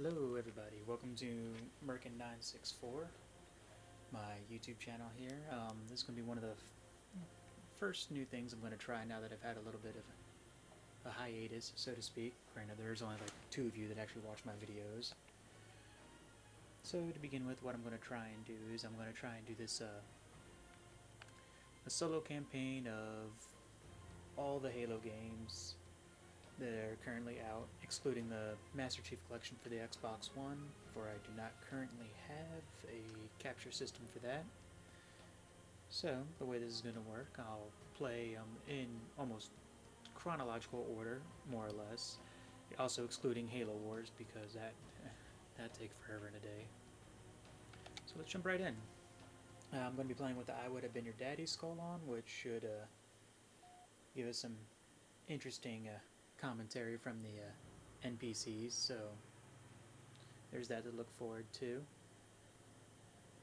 Hello everybody, welcome to Merkin964, my YouTube channel here. This is going to be one of the first new things I'm going to try now that I've had a little bit of a hiatus, so to speak. Granted, there's only like 2 of you that actually watch my videos. So to begin with, what I'm going to try and do is I'm going to try and do this a solo campaign of all the Halo games that are currently out, excluding the Master Chief Collection for the Xbox One, for I do not currently have a capture system for that. So, the way this is going to work, I'll play in almost chronological order, more or less, also excluding Halo Wars, because that'd take forever in a day. So let's jump right in. I'm going to be playing with the I Would Have Been Your Daddy skull on, which should give us some interesting commentary from the NPCs, so there's that to look forward to.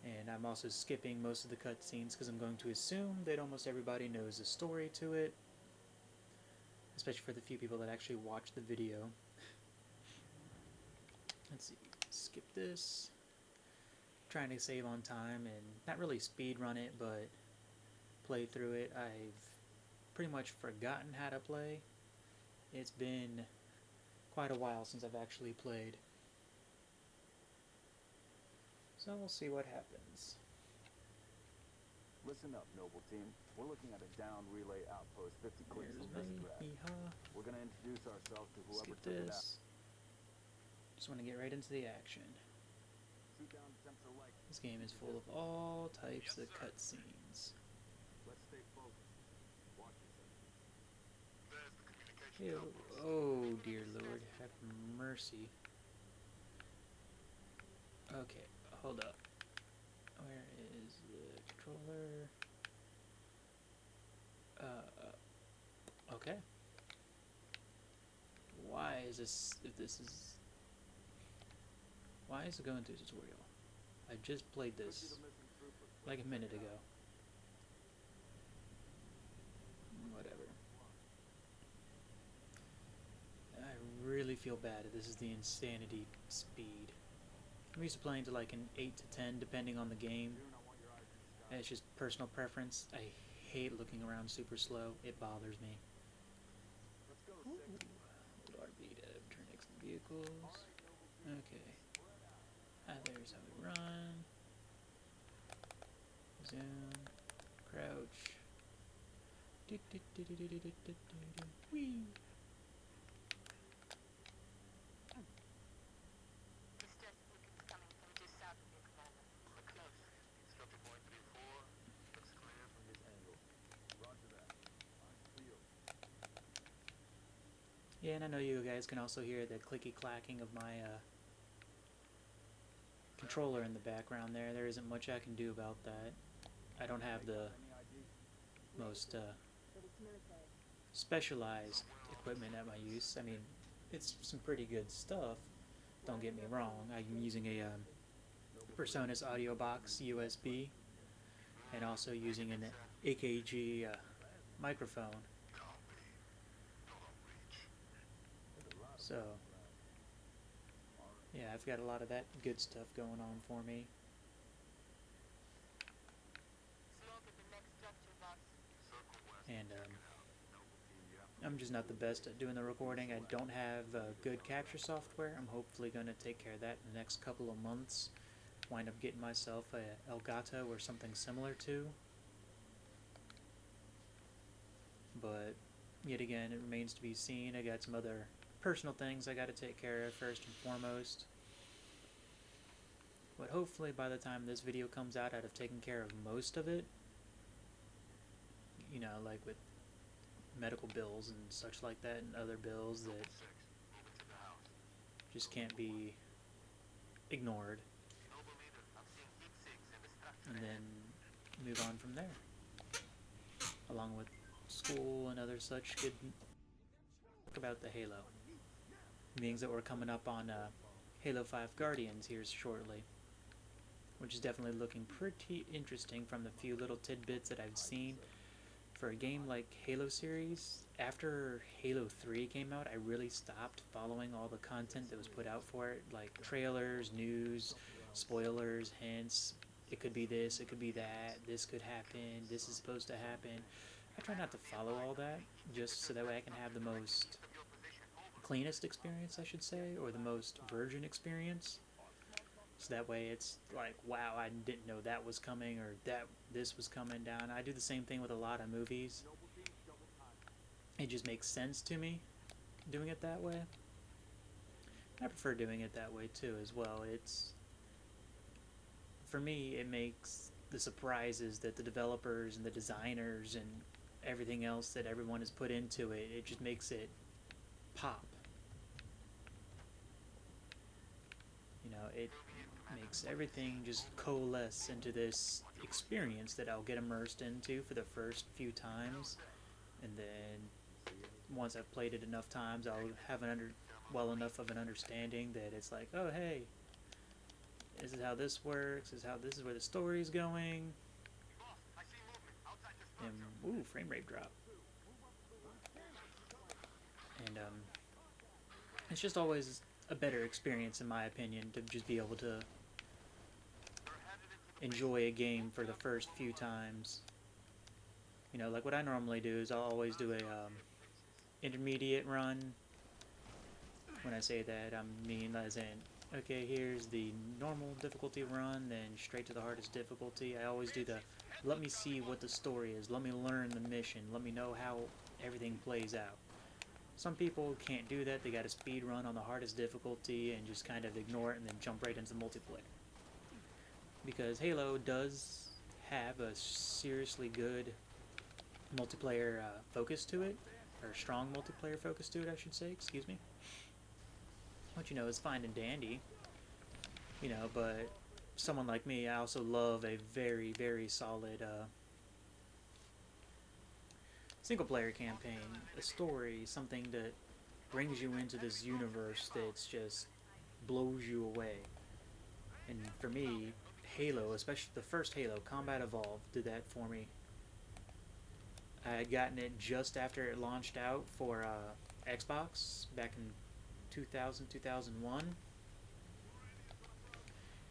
And I'm also skipping most of the cutscenes because I'm going to assume that almost everybody knows the story to it, especially for the few people that actually watch the video. Let's see, skip this. Trying to save on time and not really speed run it, but play through it. I've pretty much forgotten how to play. It's been quite a while since I've actually played. So we'll see what happens. Listen up, noble team. We're looking at a down relay outpost 50 clicks from this thread. We're going to introduce ourselves to whoever took it out. Just want to get right into the action. This game is full of all types of cutscenes. Let's stay focused. Watch yourself. Oh dear Lord, have mercy. Okay, hold up. Where is the controller? Okay. Why is this, why is it going to tutorial? I just played this like a minute ago. Whatever. I really feel bad that this is the insanity speed. I'm used to playing to like an 8 to 10 depending on the game. And it's just personal preference. I hate looking around super slow. It bothers me. Hold RB to turn next to vehicles. Okay. There's how we run. Zoom. Crouch. Whee! Yeah, and I know you guys can also hear the clicky clacking of my controller in the background there. There isn't much I can do about that. I don't have the most specialized equipment at my use. I mean, it's some pretty good stuff, don't get me wrong. I'm using a Personas audio box USB and also using an AKG microphone. So, yeah, I've got a lot of that good stuff going on for me. And I'm just not the best at doing the recording. I don't have good capture software. I'm hopefully going to take care of that in the next couple of months. Wind up getting myself a Elgato or something similar to. But yet again, it remains to be seen. I got some other personal things I got to take care of first and foremost. But hopefully by the time this video comes out, I'd have taken care of most of it. You know, like with medical bills and such like that, and other bills that just can't be ignored. And then move on from there. Along with school and other such good. Talk about the Halo. Means that we're coming up on Halo 5 Guardians here shortly, which is definitely looking pretty interesting from the few little tidbits that I've seen. For a game like Halo series, after Halo 3 came out, I really stopped following all the content that was put out for it, like trailers, news, spoilers, hints. It could be this, it could be that, this could happen, this is supposed to happen. I try not to follow all that, just so that way I can have the most cleanest experience, I should say, or the most virgin experience. So that way it's like, wow, I didn't know that was coming, or that this was coming down. I do the same thing with a lot of movies. It just makes sense to me doing it that way. I prefer doing it that way too as well. It's, for me, it makes the surprises that the developers and the designers and everything else that everyone has put into it, it just makes it pop. You know, it makes everything just coalesce into this experience that I'll get immersed into for the first few times, and then once I've played it enough times, I'll have well enough of an understanding that it's like, oh hey, this is how this works. This is where the story's going. And ooh, frame rate drop. And it's just always a better experience, in my opinion, to just be able to enjoy a game for the first few times. You know, like what I normally do is I'll always do a intermediate run. When I say that, I mean as in, okay, here's the normal difficulty run, then straight to the hardest difficulty. I always do the, let me see what the story is, let me learn the mission, let me know how everything plays out. Some people can't do that, they got a speed run on the hardest difficulty and just kind of ignore it and then jump right into multiplayer. Because Halo does have a seriously good multiplayer focus to it, or strong multiplayer focus to it, I should say, excuse me. Which, you know, is fine and dandy, you know, but someone like me, I also love a very, very solid single-player campaign, a story, something that brings you into this universe that's just blows you away. And for me, Halo, especially the first Halo, Combat Evolved, did that for me. I had gotten it just after it launched out for Xbox back in 2000, 2001.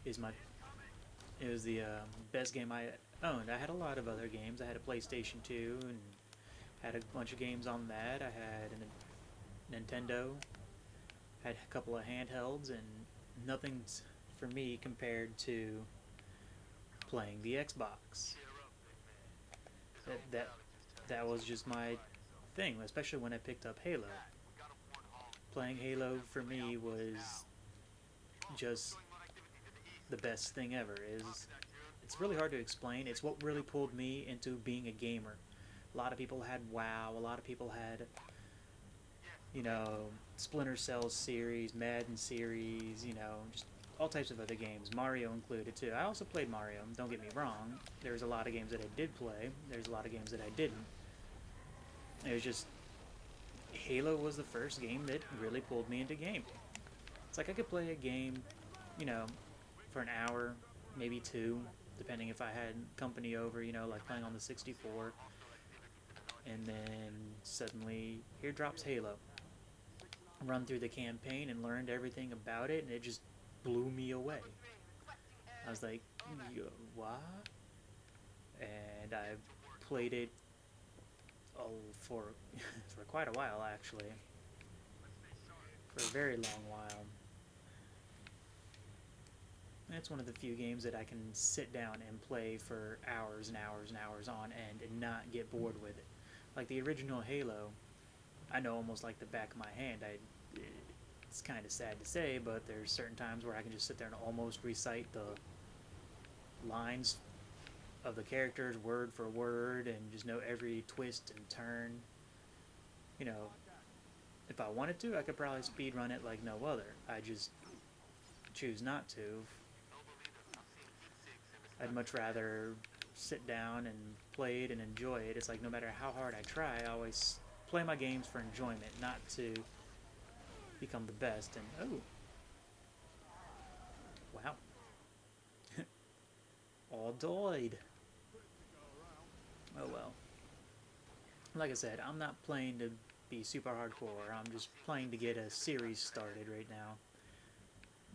Is my It was the best game I owned. I had a lot of other games. I had a PlayStation 2 and had a bunch of games on that. I had a Nintendo, had a couple of handhelds, and nothing's for me compared to playing the Xbox. That that that was just my thing, especially when I picked up Halo. Playing Halo for me was just the best thing ever. It's really hard to explain. It's what really pulled me into being a gamer. A lot of people had WoW. A lot of people had, you know, Splinter Cell series, Madden series, you know, just all types of other games, Mario included too. I also played Mario, don't get me wrong. There's a lot of games that I did play, there's a lot of games that I didn't. It was just, Halo was the first game that really pulled me into gaming. It's like I could play a game, you know, for an hour, maybe two, depending if I had company over, you know, like playing on the 64. And then suddenly, here drops Halo. Run through the campaign and learned everything about it, and it just blew me away. I was like, what? And I played it for for quite a while, actually, for a very long while. And it's one of the few games that I can sit down and play for hours and hours and hours on end and not get bored with it. Like the original Halo, I know almost like the back of my hand. It's kind of sad to say, but there's certain times where I can just sit there and almost recite the lines of the characters word for word and just know every twist and turn. You know, if I wanted to, I could probably speed run it like no other. I just choose not to. I'd much rather sit down and play it and enjoy it. It's like no matter how hard I try, I always play my games for enjoyment, not to become the best. And oh, wow, all died. Oh well. like I said, I'm not playing to be super hardcore. I'm just playing to get a series started right now.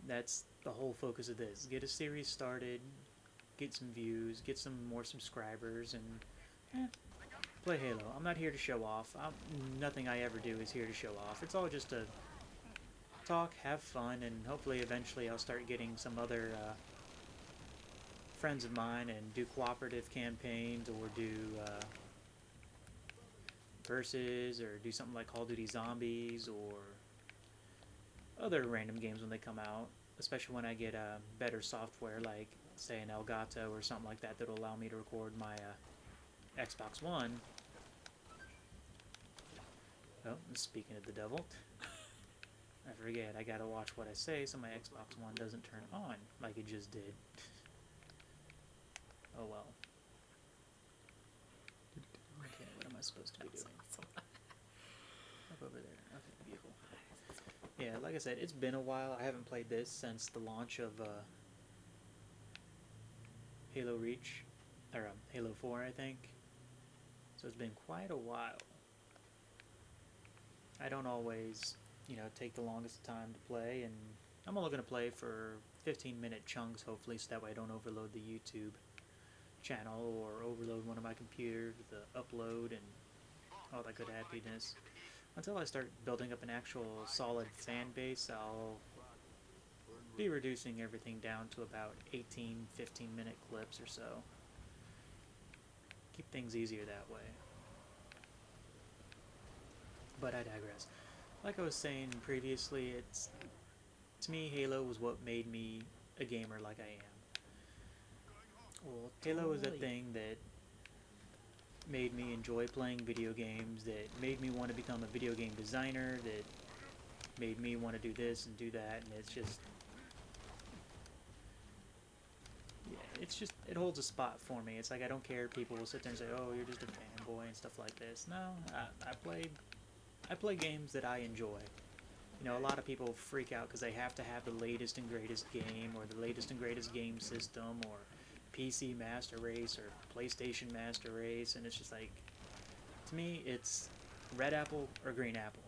That's the whole focus of this. Get a series started, get some views, get some more subscribers, and play Halo. I'm not here to show off. Nothing I ever do is here to show off. It's all just to talk, have fun, and hopefully eventually I'll start getting some other friends of mine and do cooperative campaigns or do versus or do something like Call of Duty Zombies or other random games when they come out, especially when I get better software like say an Elgato or something like that that'll allow me to record my Xbox One. Oh, speaking of the devil, I forget, I gotta watch what I say so my Xbox One doesn't turn on like it just did. Oh well. Okay, what am I supposed to be doing? Up over there. Okay, vehicle. Yeah, like I said, it's been a while. I haven't played this since the launch of Halo Reach, or Halo 4, I think. So it's been quite a while. I don't always, take the longest time to play, and I'm only going to play for 15-minute chunks, hopefully, so that way I don't overload the YouTube channel or overload one of my computers with the upload and all that good happiness. Until I start building up an actual solid fan base, I'll be reducing everything down to about 18, 15-minute clips or so. Keep things easier that way. But I digress. Like I was saying previously, to me, Halo was what made me a gamer like I am. Well, Halo is that thing that made me enjoy playing video games, that made me want to become a video game designer, that made me want to do this and do that, and it holds a spot for me. It's like I don't care if people will sit there and say, oh, you're just a fanboy and stuff like this. No, I play games that I enjoy. A lot of people freak out because they have to have the latest and greatest game or the latest and greatest game system or PC Master Race or PlayStation Master Race, and it's just like, to me, it's red apple or green apple.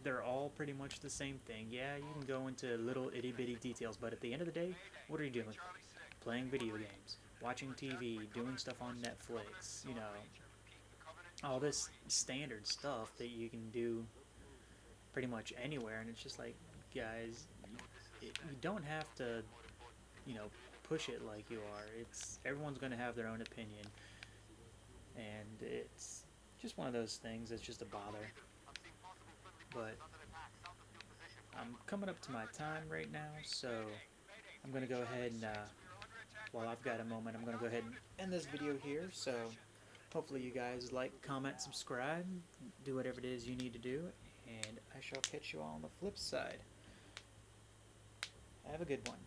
They're all pretty much the same thing. Yeah, you can go into little itty-bitty details, but at the end of the day, what are you doing? Playing video games, watching TV, doing stuff on Netflix, all this standard stuff that you can do pretty much anywhere, and it's just like, guys, you don't have to, push it like you are. Everyone's going to have their own opinion, and it's just one of those things that's just a bother. But I'm coming up to my time right now, so I'm going to go ahead and, while I've got a moment, I'm going to go ahead and end this video here. So hopefully you guys like, comment, subscribe, do whatever it is you need to do, and I shall catch you all on the flip side. Have a good one.